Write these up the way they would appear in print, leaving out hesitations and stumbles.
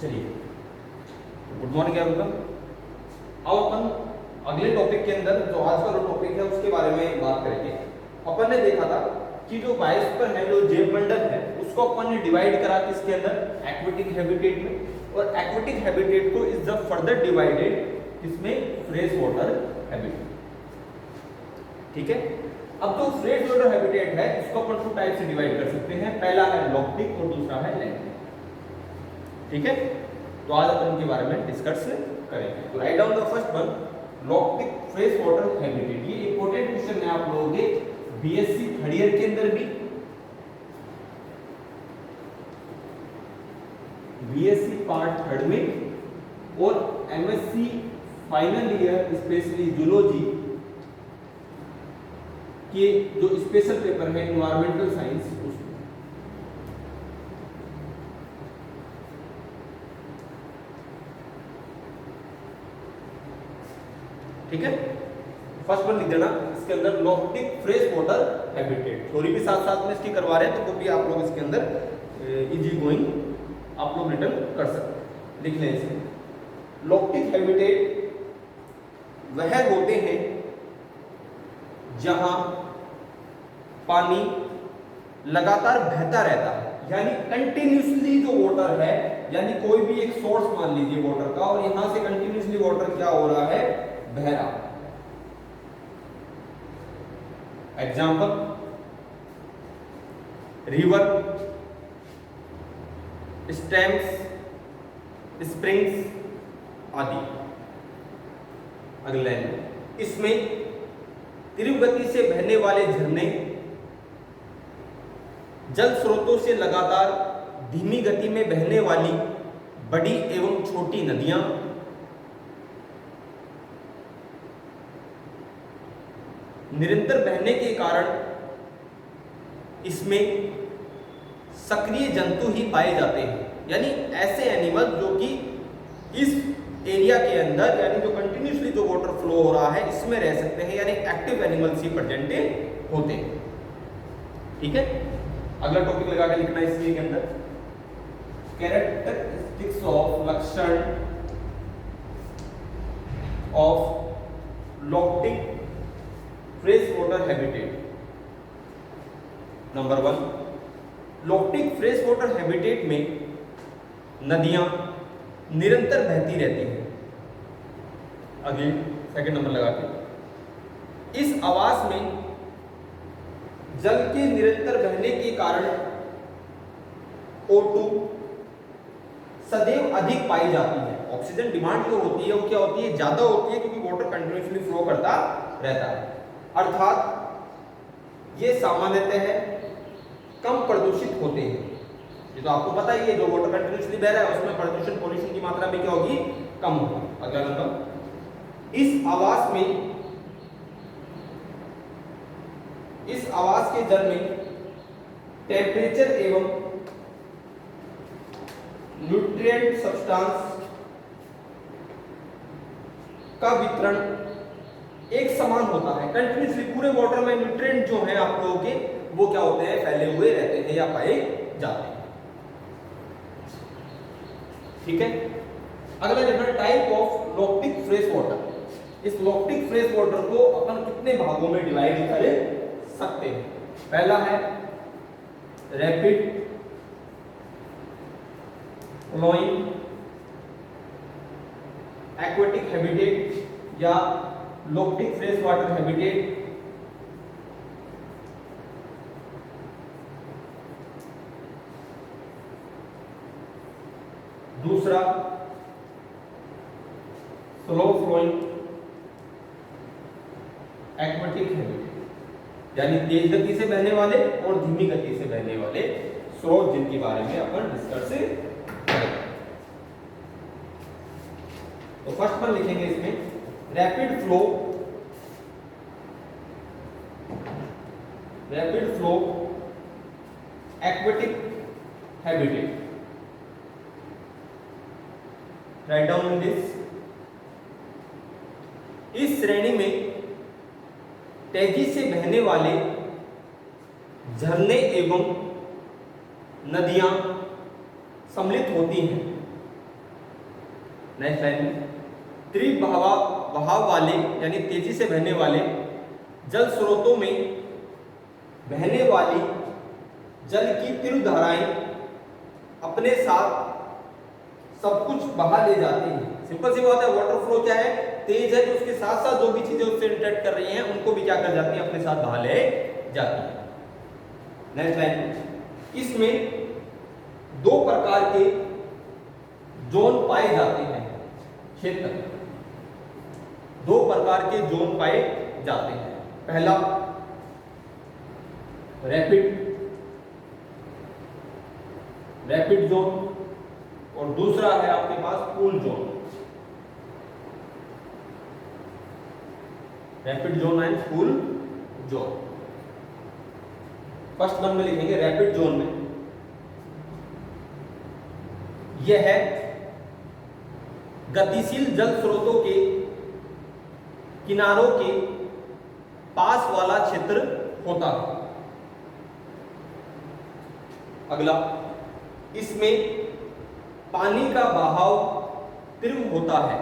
चलिए, good morning everyone. अब अपन अगले टॉपिक के अंदर जो आज का जो टॉपिक है उसके बारे में बात करेंगे। अपन ने देखा था कि जो बायोस्फीयर है, जो जैव मंडल है, उसको अपन ने डिवाइड करा किसके अंदर, एक्वेटिक हैबिटेट में। और एक्वेटिक हैबिटेट को इज द फर्दर डिवाइडेड किसमें, फ्रेश वाटर हैबिटेट। ठीक है, अब जो फ्रेश वाटर हैबिटेट है इसको अपन टू टाइप से डिवाइड कर सकते हैं। पहला है लॉक्टिक और दूसरा है लैक्टिक। ठीक है, तो आज अपन इनके बारे में डिस्कस करेंगे। तो write down the first one, lotic fresh water habitat. ये इंपॉर्टेंट क्वेश्चन है आप लोगों के बीएससी थर्ड ईयर के अंदर भी, बीएससी पार्ट थर्ड में और MSc final year specially zoology के जो स्पेशल पेपर है एनवायरमेंटल साइंस उसमें। ठीक है, फर्स्ट वन लिख देना इसके अंदर लॉक्टिक फ्रेश वाटर हैबिटेट। थ्योरी भी साथ साथ में इसकी करवा रहे हैं, तो वो भी आप लोग इसके अंदर इजी गोइंग आप लोग रिटर्न कर सकते हैं। लिख लें इसे, लॉक्टिक हैबिटेट वह होते हैं जहां पानी लगातार बहता रहता है, यानी कंटिन्यूसली जो वाटर है, यानी कोई भी एक सोर्स मान लीजिए वाटर का, और यहां से कंटिन्यूसली वाटर क्या हो रहा है, बह रहा। एग्जाम्पल, रिवर, स्टेम्स, स्प्रिंग्स आदि। अगले लाइन, इसमें तीव्र गति से बहने वाले झरने, जल स्रोतों से लगातार धीमी गति में बहने वाली बड़ी एवं छोटी नदियां, निरंतर बहने के कारण इसमें सक्रिय जंतु ही पाए जाते हैं, यानी ऐसे एनिमल जो कि इस एरिया के अंदर, यानी जो कंटिन्यूसली जो वाटर फ्लो हो रहा है इसमें रह सकते हैं, यानी एक्टिव एनिमल्स ही प्रेजेंट होते हैं। ठीक है, अगला टॉपिक लगा के लिखना है इसके अंदर, कैरेक्टरिस्टिक्स ऑफ लक्षण of lotic fresh water habitat. Number one, lotic fresh water habitat में नदियां निरंतर बहती रहती हैं। अगले सेकंड नंबर लगा के, इस आवास में जल के निरंतर बहने के कारण O2 सदैव अधिक पाई जाती है। ऑक्सीजन डिमांड जो होती है वो क्या होती है, ज्यादा होती है, क्योंकि वाटर कंटिन्यूसली फ्लो करता रहता है। अर्थात ये सामान्यतः कम प्रदूषित होते हैं। ये तो आपको पता ही है, जो वाटर कंटिन्यूसली बह रहा है उसमें प्रदूषण, पॉल्यूशन की मात्रा भी क्या होगी, कम होगी। अगला नंबर, इस आवास के जल में टेम्परेचर एवं न्यूट्रिएंट सब्सटेंस का वितरण एक समान होता है। कंटिन्यूसली पूरे वाटर में न्यूट्रिएंट जो है आप लोगों के, वो क्या होते हैं, फैले हुए रहते हैं या पाए जाते हैं। ठीक है, अगला देखना, type of lotic fresh water. इस लॉक्टिक फ्रेश वाटर को अपन कितने भागों में डिवाइड कर सकते हैं। पहला है रैपिड फ्लोइंग एक्वेटिक हैबिटेट या लॉक्टिक फ्रेश वाटर हैबिटेट। दूसरा स्लो फ्लोइंग एक्वेटिक हैबिटेट, यानी तेज गति से बहने वाले और धीमी गति से बहने वाले स्रोत, जिनके बारे में अपन डिस्कस करेंगे। तो फर्स्ट पर लिखेंगे इसमें rapid flow aquatic habitat. Write down in this, इस श्रेणी में तेजी से बहने वाले झरने एवं नदियां सम्मिलित होती हैं। नेक्स्ट लाइन में तीव्र बहाव वाले यानी तेजी से बहने वाले जल स्रोतों में बहने वाली जल की तीव्र धाराएं अपने साथ सब कुछ बहा ले जाती हैं। सिंपल सी बात है, वाटर फ्लो क्या है, तेज है, तो उसके साथ साथ जो भी चीजें उससे इंटरेक्ट कर रही हैं उनको भी क्या कर जाती हैं, अपने साथ बहा ले जाती हैं। नेक्स्ट लाइन, इसमें दो प्रकार के जोन पाए जाते हैं, क्षेत्र दो प्रकार के जोन पाए जाते हैं। पहला रैपिड जोन और दूसरा है आपके पास cool zone. Rapid zone and cool zone. First one में लिखेंगे रैपिड जोन में यह है गतिशील जल स्रोतों के किनारों के पास वाला क्षेत्र होता है। अगला, इसमें पानी का बहाव तीव्र होता है।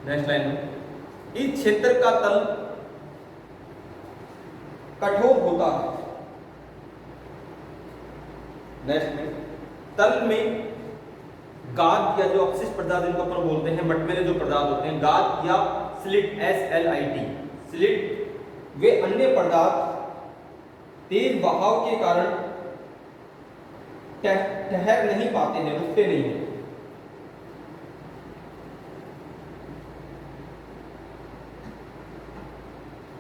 नेक्स्ट लाइन में इस क्षेत्र का तल कठोर होता है। नेक्स्ट में तल में गाद या जो अपशिष्ट पदार्थ जिनको अपन बोलते हैं, मटमेले जो पदार्थ होते हैं, गाद या स्लिट SLIT स्लिट, वे अन्य पदार्थ तेज बहाव के कारण ठहर नहीं पाते हैं, रुकते नहीं हैं।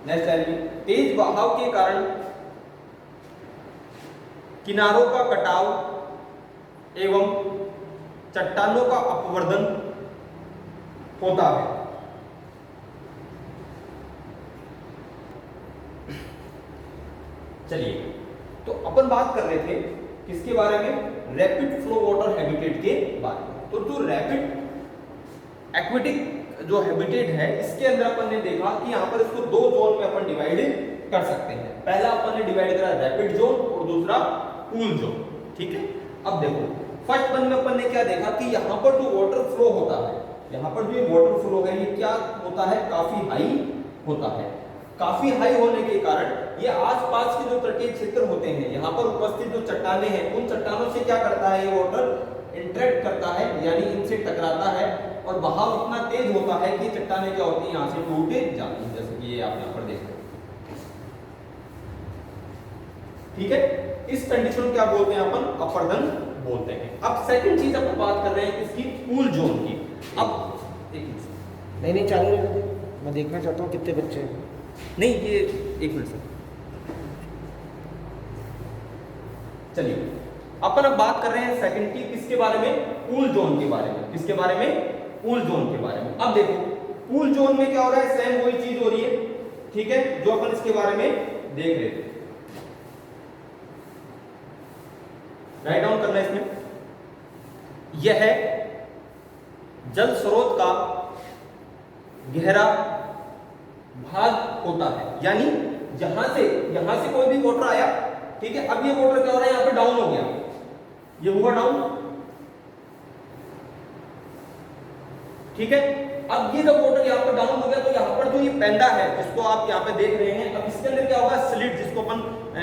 नेक्स्ट लाइन, तेज बहाव के कारण किनारों का कटाव एवं चट्टानों का अपवर्तन होता है। चलिए, तो अपन बात कर रहे थे किसके बारे में, रैपिड फ्लो वाटर हैबिटेट के बारे में। तो जो रैपिड एक्वेटिक जो हैबिटेट है, इसके अंदर अपन ने देखा कि यहाँ पर इसको दो जोन में अपन डिवाइड कर सकते हैं। पहला अपन ने डिवाइड करा रैपिड जोन और दूसरा कूल जोन। ठीक है, अब देखो फर्स्ट वन में अपन ने क्या देखा कि यहाँ पर जो वाटर फ्लो होता है, यहाँ पर जो ये वाटर फ्लो है, ये क्या होता है, काफी हाई होता है। काफी हाई होने के कारण ये आसपास के जो तटीय क्षेत्र होते हैं, यहाँ पर उपस्थित जो चट्टाने हैं, उन चट्टानों से क्या करता है, ये वाटर इंटरेक्ट करता है, यानी इनसे टकराता है और बहाव इतना तेज होता है कि चट्टाने क्या होती है, यहाँ से टूट जाती है, जैसे कि ये आप यहाँ पर देख रहे हैं। ठीक है, इस कंडीशन को क्या बोलते हैं अपन, अपवर्तन बोलते हैं। अब सेकंड चीज अपन बात कर रहे हैं इसकी कूल जोन की। अब नहीं चालू रहने दे, मैं देखना चाहता हूँ कितने बच्चे हैं। नहीं, ये एक मिनट सर। चलिए, अपन अब बात कर रहे हैं सेकंड की, किसके बारे में, कूल जोन के बारे में। किसके बारे में, कूल जोन के बारे में। अब देखो कूल जोन में क्या हो रहा है, सेम वही चीज हो रही है। ठीक है, जो अपन इसके बारे में देख रहे थे। राइट डाउन करना है इसमें, यह है जल स्रोत का गहरा भाग होता है, यानी यहां से कोई भी वाटर आया, ठीक है, अब ये वाटर क्या हो रहा है, यहां पे डाउन हो गया, ये हुआ डाउन। ठीक है, अब ये जब वाटर यहाँ पर डाउन हो गया, तो यहाँ पर जो ये पेंदा है जिसको आप यहाँ पे देख रहे हैं, अब इसके अंदर क्या होगा, स्लिट जिसको अपन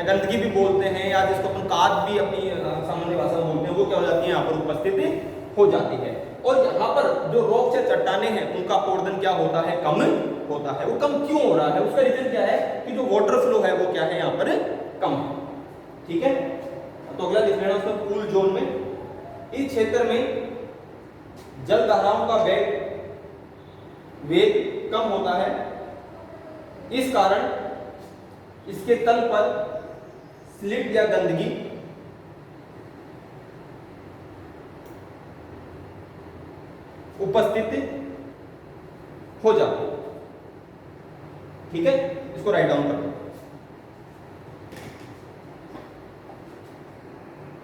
गंदगी भी बोलते हैं या जिसको अपन काद भी अपनी सामान्य भाषा में बोलते हैं, वो क्या हो जाती है, यहाँ पर उपस्थित हो जाती है। और यहाँ पर जो रॉक्स या चट्टाने हैं, उनका अपवर्तन क्या होता है, कम होता है। वो कम क्यों हो रहा है, उसका रीजन क्या है कि जो वाटर फ्लो है वो क्या है, यहाँ पर कम है। ठीक है, तो अगला लिख लेना उसमें, कूल जोन में इस क्षेत्र में जल धाराओं का वेग कम होता है, इस कारण इसके तल पर स्लिट या गंदगी उपस्थित हो जाती है। ठीक है, इसको राइट डाउन कर